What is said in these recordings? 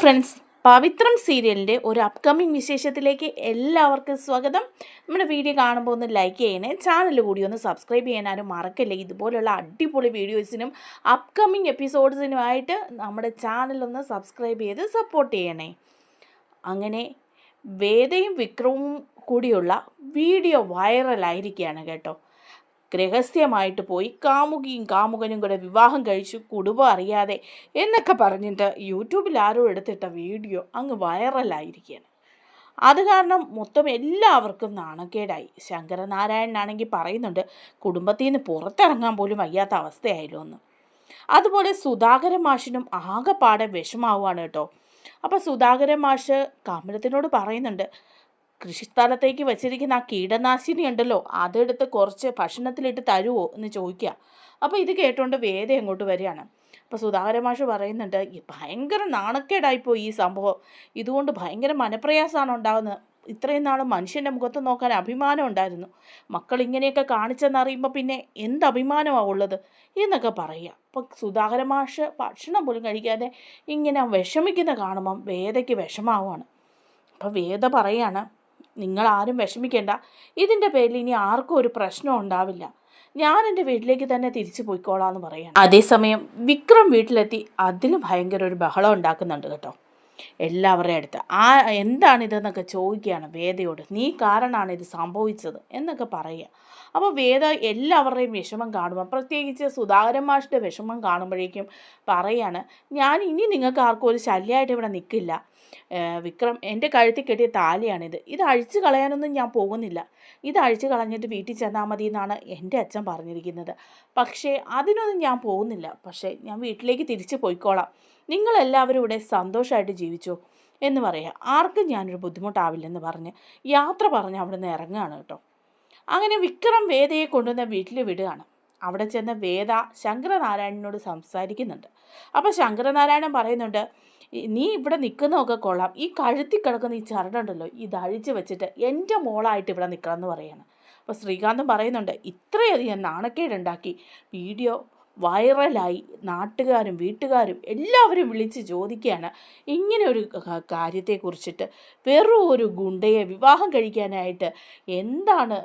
Friends, പവിത്രം സീരിയലിൻ്റെ ഒരു upcoming വിശേഷത്തിലേക്ക് എല്ലാവർക്കും സ്വാഗതം. നമ്മുടെ വീഡിയോ കാണുമ്പോൾ ഒന്ന് ലൈക്ക് ചെയ്യണേ, ചാനൽ കൂടി ഒന്ന് സബ്സ്ക്രൈബ് ചെയ്യാനും മറക്കല്ലേ. ഇതുപോലുള്ള അടിപൊളി വീഡിയോസിനും അപ്കമിങ് എപ്പിസോഡ്സിനുമായിട്ട് നമ്മുടെ ചാനലൊന്ന് സബ്സ്ക്രൈബ് ചെയ്ത് സപ്പോർട്ട് ചെയ്യണേ. അങ്ങനെ വേദയും വിക്രവും കൂടിയുള്ള വീഡിയോ വൈറലായിരിക്കുകയാണ് കേട്ടോ. രഹസ്യമായിട്ട് പോയി കാമുകിയും കാമുകനും കൂടെ വിവാഹം കഴിച്ചു, കുടുംബം അറിയാതെ എന്നൊക്കെ പറഞ്ഞിട്ട് യൂട്യൂബിൽ ആരോ എടുത്തിട്ട വീഡിയോ അങ്ങ് വൈറലായിരിക്കുകയാണ്. അത് കാരണം മൊത്തം എല്ലാവർക്കും നാണക്കേടായി. ശങ്കരനാരായണനാണെങ്കിൽ പറയുന്നുണ്ട് കുടുംബത്തിൽ നിന്ന് പുറത്തിറങ്ങാൻ പോലും വയ്യാത്ത അവസ്ഥയായല്ലോ എന്ന്. അതുപോലെ സുധാകരൻ മാഷിനും ആകെപ്പാടെ വിഷമാവുകയാണ് കേട്ടോ. അപ്പോൾ സുധാകരൻ മാഷ് കമലത്തിനോട് പറയുന്നുണ്ട്, കൃഷിസ്ഥലത്തേക്ക് വെച്ചിരിക്കുന്ന ആ കീടനാശിനി ഉണ്ടല്ലോ, അതെടുത്ത് കുറച്ച് ഭക്ഷണത്തിലിട്ട് തരുമോ എന്ന് ചോദിക്കുക. അപ്പോൾ ഇത് കേട്ടുകൊണ്ട് വേദ അങ്ങോട്ട് വരികയാണ്. അപ്പോൾ സുധാകരൻ മാഷ് പറയുന്നുണ്ട്, ഭയങ്കര നാണക്കേടായിപ്പോയി ഈ സംഭവം, ഇതുകൊണ്ട് ഭയങ്കര മനപ്രയാസമാണ് ഉണ്ടാകുന്നത്. ഇത്രയും നാൾ മനുഷ്യൻ്റെ മുഖത്ത് നോക്കാൻ അഭിമാനം ഉണ്ടായിരുന്നു, മക്കൾ ഇങ്ങനെയൊക്കെ കാണിച്ചെന്നറിയുമ്പോൾ പിന്നെ എന്ത് അഭിമാനമാണ് ഉള്ളത് എന്നൊക്കെ പറയുക. അപ്പോൾ സുധാകരൻ മാഷ് ഭക്ഷണം പോലും കഴിക്കാതെ ഇങ്ങനെ വിഷമിക്കുന്ന കാണുമ്പം വേദയ്ക്ക് വിഷമാവുകയാണ്. അപ്പോൾ വേദ പറയാണ്, നിങ്ങളാരും വിഷമിക്കേണ്ട, ഇതിൻ്റെ പേരിൽ ഇനി ആർക്കും ഒരു പ്രശ്നം ഉണ്ടാവില്ല, ഞാൻ എൻ്റെ വീട്ടിലേക്ക് തന്നെ തിരിച്ചു പോയിക്കോളാം എന്ന് പറയാം. അതേസമയം വിക്രം വീട്ടിലെത്തി അതിലും ഭയങ്കര ഒരു ബഹളം ഉണ്ടാക്കുന്നുണ്ട് കേട്ടോ. എല്ലാവരുടെ അടുത്ത് എന്താണിതെന്നൊക്കെ ചോദിക്കുകയാണ് വേദയോട്. നീ കാരണമാണ് ഇത് സംഭവിച്ചത് എന്നൊക്കെ പറയുക. അപ്പോൾ വേദ എല്ലാവരുടെയും വിഷമം കാണുമ്പോൾ, പ്രത്യേകിച്ച് സുധാകരൻ മാഷിൻ്റെ വിഷമം കാണുമ്പോഴേക്കും പറയാണ്, ഞാൻ ഇനി നിങ്ങൾക്ക് ആർക്കും ഒരു ശല്യമായിട്ട് ഇവിടെ നിൽക്കില്ല. വിക്രം, എൻ്റെ കഴുത്തിൽ കെട്ടിയ താലിയാണിത്, ഇത് അഴിച്ചു കളയാനൊന്നും ഞാൻ പോകുന്നില്ല, ഇത് അഴിച്ചു കളഞ്ഞിട്ട് വീട്ടിൽ ചെന്നാൽ മതി എന്നാണ് എൻ്റെ അച്ഛൻ പറഞ്ഞിരിക്കുന്നത്. പക്ഷേ അതിനൊന്നും ഞാൻ പോകുന്നില്ല, പക്ഷേ ഞാൻ വീട്ടിലേക്ക് തിരിച്ചു പോയിക്കോളാം, നിങ്ങളെല്ലാവരും ഇവിടെ സന്തോഷമായിട്ട് ജീവിച്ചോ എന്ന് പറയുക, ആർക്കും ഞാനൊരു ബുദ്ധിമുട്ടാവില്ലെന്ന് പറഞ്ഞ് യാത്ര പറഞ്ഞ് അവിടെ നിന്ന് ഇറങ്ങുകയാണ് കേട്ടോ. അങ്ങനെ വിക്രം വേദയെ കൊണ്ടുവന്ന വീട്ടിൽ വിടുകയാണ്. അവിടെ ചെന്ന വേദ ശങ്കരനാരായണനോട് സംസാരിക്കുന്നുണ്ട്. അപ്പോൾ ശങ്കരനാരായണൻ പറയുന്നുണ്ട്, നീ ഇവിടെ നിൽക്കുന്നതൊക്കെ കൊള്ളാം, ഈ കഴുത്തി കിടക്കുന്ന ഈ ചരടുണ്ടല്ലോ ഇത് അഴിച്ച് വെച്ചിട്ട് എൻ്റെ മോളായിട്ട് ഇവിടെ നിൽക്കണം എന്ന് പറയാണ്. അപ്പോൾ ശ്രീകാന്തും പറയുന്നുണ്ട്, ഇത്രയധികം നാണക്കേടുണ്ടാക്കി വീഡിയോ വൈറലായി, നാട്ടുകാരും വീട്ടുകാരും എല്ലാവരും വിളിച്ച് ചോദിക്കുകയാണ് ഇങ്ങനെ ഒരു കാര്യത്തെക്കുറിച്ചിട്ട്. വെറും ഒരു ഗുണ്ടയെ വിവാഹം കഴിക്കാനായിട്ട് എന്താണ്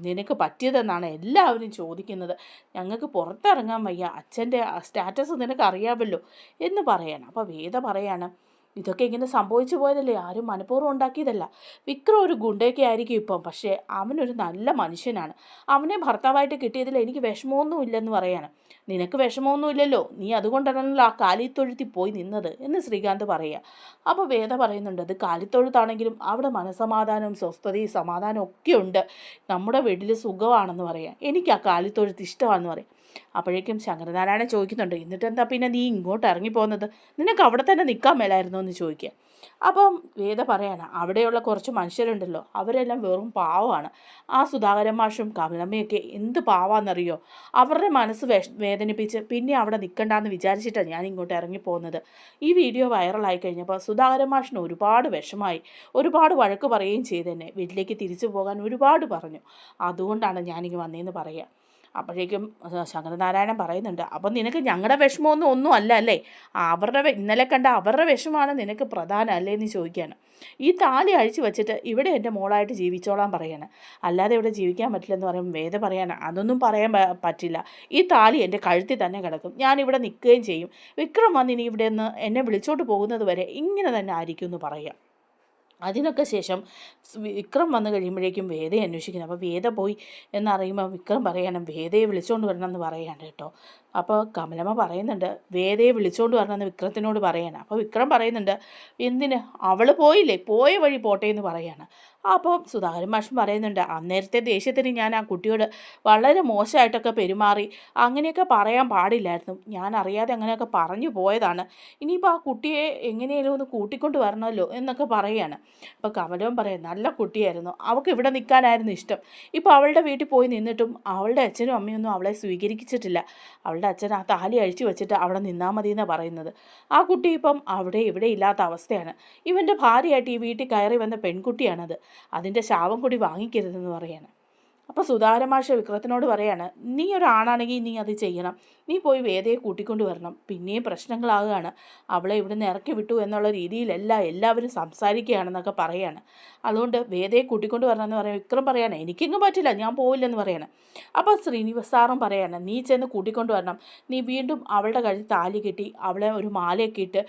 നിനക്ക് പറ്റിയതെന്നാണ് എല്ലാവരും ചോദിക്കുന്നത്, ഞങ്ങൾക്ക് പുറത്തിറങ്ങാൻ വയ്യ, അച്ഛൻ്റെ സ്റ്റാറ്റസ് നിനക്ക് അറിയാമല്ലോ എന്ന് പറയാണ്. അപ്പോൾ വേദ പറയാണ്, ഇതൊക്കെ ഇങ്ങനെ സംഭവിച്ചു പോയതല്ലേ, ആരും മനഃപൂർവ്വം ഉണ്ടാക്കിയതല്ല. വിക്രം ഒരു ഗുണ്ടയൊക്കെ ആയിരിക്കും ഇപ്പം, പക്ഷേ അവനൊരു നല്ല മനുഷ്യനാണ്, അവനെ ഭർത്താവായിട്ട് കിട്ടിയതിൽ എനിക്ക് വിഷമമൊന്നുമില്ലെന്ന് പറയാണ്. നിനക്ക് വിഷമമൊന്നുമില്ലല്ലോ, നീ അതുകൊണ്ടാണല്ലോ ആ കാലിത്തൊഴുത്തിൽ പോയി നിന്നത് എന്ന് ശ്രീകാന്ത് പറയുക. അപ്പോൾ വേദ പറയുന്നുണ്ട്, അത് കാലിത്തൊഴുത്താണെങ്കിലും അവിടെ മനസ്സമാധാനവും സ്വസ്ഥതയും സമാധാനവും ഒക്കെ ഉണ്ട്, നമ്മുടെ വീട്ടിൽ സുഖമാണെന്ന് പറയാം, എനിക്ക് ആ കാലിത്തൊഴുത്ത് ഇഷ്ടമാണെന്ന് പറയും. അപ്പോഴേക്കും ശങ്കരനാരായണൻ ചോദിക്കുന്നുണ്ട്, എന്നിട്ട് എന്താ പിന്നെ നീ ഇങ്ങോട്ട് ഇറങ്ങിപ്പോകുന്നത്, നിനക്ക് അവിടെ തന്നെ നിൽക്കാൻ മേലായിരുന്നോ എന്ന് ചോദിക്കുക. അപ്പം വേദ പറയാണ്, അവിടെയുള്ള കുറച്ച് മനുഷ്യരുണ്ടല്ലോ അവരെല്ലാം വെറും പാവമാണ്, ആ സുധാകരൻ മാഷും കമലമ്മയൊക്കെ എന്ത് പാവാന്നറിയോ, അവരുടെ മനസ്സ് വേദനിപ്പിച്ച് പിന്നെ അവിടെ നിൽക്കണ്ടെന്ന് വിചാരിച്ചിട്ടാണ് ഞാൻ ഇങ്ങോട്ട് ഇറങ്ങിപ്പോകുന്നത്. ഈ വീഡിയോ വൈറലായി കഴിഞ്ഞപ്പോൾ സുധാകരൻ മാഷിന് ഒരുപാട് വിഷമായി, ഒരുപാട് വഴക്ക് പറയുകയും ചെയ്തെന്നെ, വീട്ടിലേക്ക് തിരിച്ചു പോകാൻ ഒരുപാട് പറഞ്ഞു, അതുകൊണ്ടാണ് ഞാനിങ്ങ് വന്നതെന്ന് പറയുക. അപ്പോഴേക്കും ശങ്കരനാരായണൻ പറയുന്നുണ്ട്, അപ്പം നിനക്ക് ഞങ്ങളുടെ ഒന്നും അല്ല അല്ലേ, ഇന്നലെ കണ്ട അവരുടെ വിഷമാണ് നിനക്ക് പ്രധാനം അല്ലേ എന്ന് ചോദിക്കുകയാണ്. ഈ താലി അഴിച്ചു വെച്ചിട്ട് ഇവിടെ എൻ്റെ മോളായിട്ട് ജീവിച്ചോളാൻ പറയാണ്, അല്ലാതെ ഇവിടെ ജീവിക്കാൻ പറ്റില്ലെന്ന് പറയുമ്പോൾ വേദ പറയാണ്, അതൊന്നും പറയാൻ പറ്റില്ല, ഈ താലി എൻ്റെ കഴുത്തിൽ തന്നെ കിടക്കും, ഞാനിവിടെ നിൽക്കുകയും ചെയ്യും, വിക്രം വന്നിനി ഇവിടെ നിന്ന് എന്നെ വിളിച്ചോട്ട് പോകുന്നത് വരെ ഇങ്ങനെ തന്നെ ആയിരിക്കും എന്ന് പറയാം. അതിനൊക്കെ ശേഷം വിക്രം വന്നു കഴിയുമ്പോഴേക്കും വേദയെ അന്വേഷിക്കുന്നു. അപ്പോൾ വേദ പോയി എന്നറിയുമ്പോൾ വിക്രം പറയണം വേദയെ വിളിച്ചുകൊണ്ട് വരണം എന്ന് പറയാണ് കേട്ടോ. അപ്പോൾ കമലമ്മ പറയുന്നുണ്ട്, വേദയെ വിളിച്ചുകൊണ്ട് വരണമെന്ന് വിക്രത്തിനോട് പറയാണ്. അപ്പോൾ വിക്രം പറയുന്നുണ്ട്, എന്തിന്, അവൾ പോയില്ലേ, പോയ വഴി പോട്ടെ എന്ന് പറയാണ്. അപ്പോൾ സുധാകരൻ മാഷും പറയുന്നുണ്ട്, അന്നേരത്തെ ദേഷ്യത്തിന് ഞാൻ ആ കുട്ടിയോട് വളരെ മോശമായിട്ടൊക്കെ പെരുമാറി, അങ്ങനെയൊക്കെ പറയാൻ പാടില്ലായിരുന്നു, ഞാൻ അറിയാതെ അങ്ങനെയൊക്കെ പറഞ്ഞു പോയതാണ്, ഇനിയിപ്പോൾ ആ കുട്ടിയെ എങ്ങനെയാലും ഒന്ന് കൂട്ടിക്കൊണ്ട് വരണമല്ലോ എന്നൊക്കെ പറയുകയാണ്. അപ്പോൾ കമലവും പറയും, നല്ല കുട്ടിയായിരുന്നു, അവൾക്ക് ഇവിടെ നിൽക്കാനായിരുന്നു ഇഷ്ടം, ഇപ്പോൾ അവളുടെ വീട്ടിൽ പോയി നിന്നിട്ടും അവളുടെ അച്ഛനും അമ്മയൊന്നും അവളെ സ്വീകരിച്ചിട്ടില്ല, അവളുടെ അച്ഛൻ ആ താലി അഴിച്ചു വെച്ചിട്ട് അവിടെ നിന്നാൽ മതി എന്നാണ് പറയുന്നത്. ആ കുട്ടി ഇപ്പം അവിടെ ഇവിടെ ഇല്ലാത്ത അവസ്ഥയാണ്, ഇവൻ്റെ ഭാര്യയായിട്ട് ഈ വീട്ടിൽ കയറി വന്ന പെൺകുട്ടിയാണത്, അതിൻ്റെ ശാപം കൂടി വാങ്ങിക്കരുതെന്ന് പറയാണ്. അപ്പോൾ സുധാകരൻ മാഷ് വിക്രത്തിനോട് പറയാണ്, നീ ഒരാണാണെങ്കിൽ നീ അത് ചെയ്യണം, നീ പോയി വേദയെ കൂട്ടിക്കൊണ്ട് വരണം. പിന്നെയും പ്രശ്നങ്ങളാകുകയാണ്, അവളെ ഇവിടുന്ന് ഇറക്കി വിട്ടു എന്നുള്ള രീതിയിലല്ല എല്ലാവരും സംസാരിക്കുകയാണെന്നൊക്കെ പറയാണ്. അതുകൊണ്ട് വേദയെ കൂട്ടിക്കൊണ്ട് വരണമെന്ന് പറയാം. വിക്രം പറയാണ്, എനിക്കെങ്ങും പറ്റില്ല, ഞാൻ പോവില്ലെന്ന് പറയാണ്. അപ്പോൾ ശ്രീനിവാസ് സാറും പറയാണ്, നീ ചെന്ന് കൂട്ടിക്കൊണ്ട് വരണം, നീ വീണ്ടും അവളുടെ കഴുത്തിൽ താലി കെട്ടി അവളെ ഒരു മാലയൊക്കെ ഇട്ട്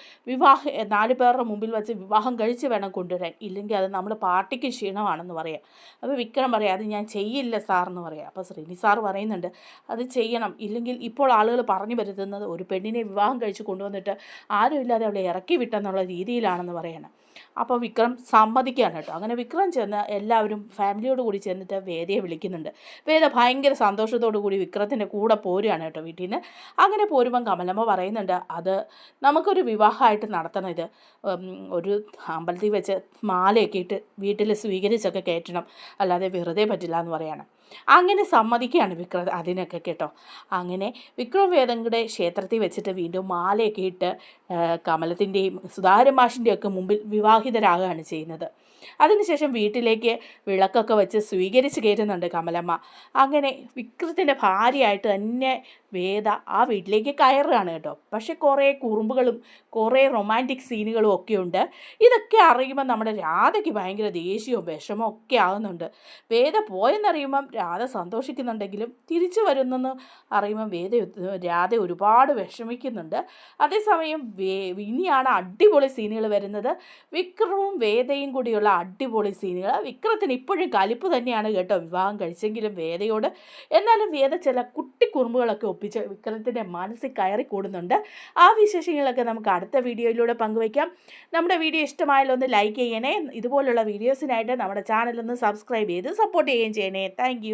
4 പേരുടെ മുമ്പിൽ വെച്ച് വിവാഹം കഴിച്ച് വേണം കൊണ്ടുവരാൻ, ഇല്ലെങ്കിൽ അത് നമ്മുടെ പാർട്ടിക്ക് ക്ഷീണമാണെന്ന് പറയാം. അപ്പോൾ വിക്രം പറയാം, അത് ഞാൻ ചെയ്യില്ല സാർ എന്ന് പറയാം. അപ്പോൾ ശ്രീനി സാർ പറയുന്നുണ്ട്, അത് ചെയ്യണം, ഇല്ലെങ്കിൽ ഇപ്പോൾ ആളുകൾ പറഞ്ഞു വരുത്തുന്നത് ഒരു പെണ്ണിനെ വിവാഹം കഴിച്ച് കൊണ്ടുവന്നിട്ട് ആരുമില്ലാതെ അവളെ ഇറക്കി വിട്ടെന്നുള്ള രീതിയിലാണെന്ന് പറയണം. അപ്പോൾ വിക്രം സമ്മതിക്കുകയാണ് കേട്ടോ. അങ്ങനെ വിക്രം ചെന്ന് എല്ലാവരും ഫാമിലിയോട് കൂടി ചെന്നിട്ട് വേദയെ വിളിക്കുന്നുണ്ട്. വേദ ഭയങ്കര സന്തോഷത്തോടു കൂടി വിക്രത്തിൻ്റെ കൂടെ പോരുകയാണ് കേട്ടോ വീട്ടിൽ നിന്ന്. അങ്ങനെ പോരുമ്പം കമലമ്മ പറയുന്നുണ്ട്, അത് നമുക്കൊരു വിവാഹമായിട്ട് നടത്തണം, ഇത് ഒരു അമ്പലത്തിൽ വെച്ച് മാലയൊക്കെ ഇട്ട് വീട്ടിൽ സ്വീകരിച്ചൊക്കെ കയറ്റണം, അല്ലാതെ വെറുതെ പറ്റില്ല എന്ന് പറയാണ്. അങ്ങനെ സമ്മതിക്കുകയാണ് വിക്രം അതിനൊക്കെ കേട്ടോ. അങ്ങനെ വിക്രം വേദങ്ങളുടെ ക്ഷേത്രത്തിൽ വെച്ചിട്ട് വീണ്ടും മാലയൊക്കെ ഇട്ട് കമലത്തിൻ്റെയും സുധാകരൻ മാഷിൻ്റെയും ഒക്കെ മുമ്പിൽ വിവാഹിതരാകുകയാണ് ചെയ്യുന്നത്. അതിനുശേഷം വീട്ടിലേക്ക് വിളക്കൊക്കെ വെച്ച് സ്വീകരിച്ച് കയറ്റുന്നുണ്ട് കമലമ്മ. അങ്ങനെ വിക്രത്തിൻ്റെ ഭാര്യയായിട്ട് തന്നെ വേദ ആ വീട്ടിലേക്ക് കയറുകയാണ് കേട്ടോ. പക്ഷെ കുറേ കുറുമ്പുകളും കുറേ റൊമാൻറ്റിക് സീനുകളും ഒക്കെ ഉണ്ട്. ഇതൊക്കെ അറിയുമ്പോൾ നമ്മുടെ രാധയ്ക്ക് ഭയങ്കര ദേഷ്യവും വിഷമവും ഒക്കെ ആകുന്നുണ്ട്. വേദ പോയെന്നറിയുമ്പം രാധ സന്തോഷിക്കുന്നുണ്ടെങ്കിലും തിരിച്ചു വരുന്നെന്ന് അറിയുമ്പം രാധ ഒരുപാട് വിഷമിക്കുന്നുണ്ട്. അതേസമയം ഇനിയാണ് അടിപൊളി സീനുകൾ വരുന്നത്. വിക്രവും വേദയും കൂടിയുള്ള അടിപൊളി സീനുകൾ. വിക്രത്തിന് ഇപ്പോഴും കലിപ്പ് തന്നെയാണ് കേട്ടോ വിവാഹം കഴിച്ചെങ്കിലും വേദയോട്. എന്നാലും വേദ ചില കുട്ടി കുറുമ്പുകളൊക്കെ ഒപ്പിച്ച് വിക്രത്തിൻ്റെ മനസ്സിൽ കയറി കൂടുന്നുണ്ട്. ആ വിശേഷങ്ങളൊക്കെ നമുക്ക് അടുത്ത വീഡിയോയിലൂടെ പങ്കുവയ്ക്കാം. നമ്മുടെ വീഡിയോ ഇഷ്ടമായാലും ഒന്ന് ലൈക്ക് ചെയ്യണേ. ഇതുപോലുള്ള വീഡിയോസിനായിട്ട് നമ്മുടെ ചാനലൊന്ന് സബ്സ്ക്രൈബ് ചെയ്ത് സപ്പോർട്ട് ചെയ്യുകയും ചെയ്യണേ. താങ്ക്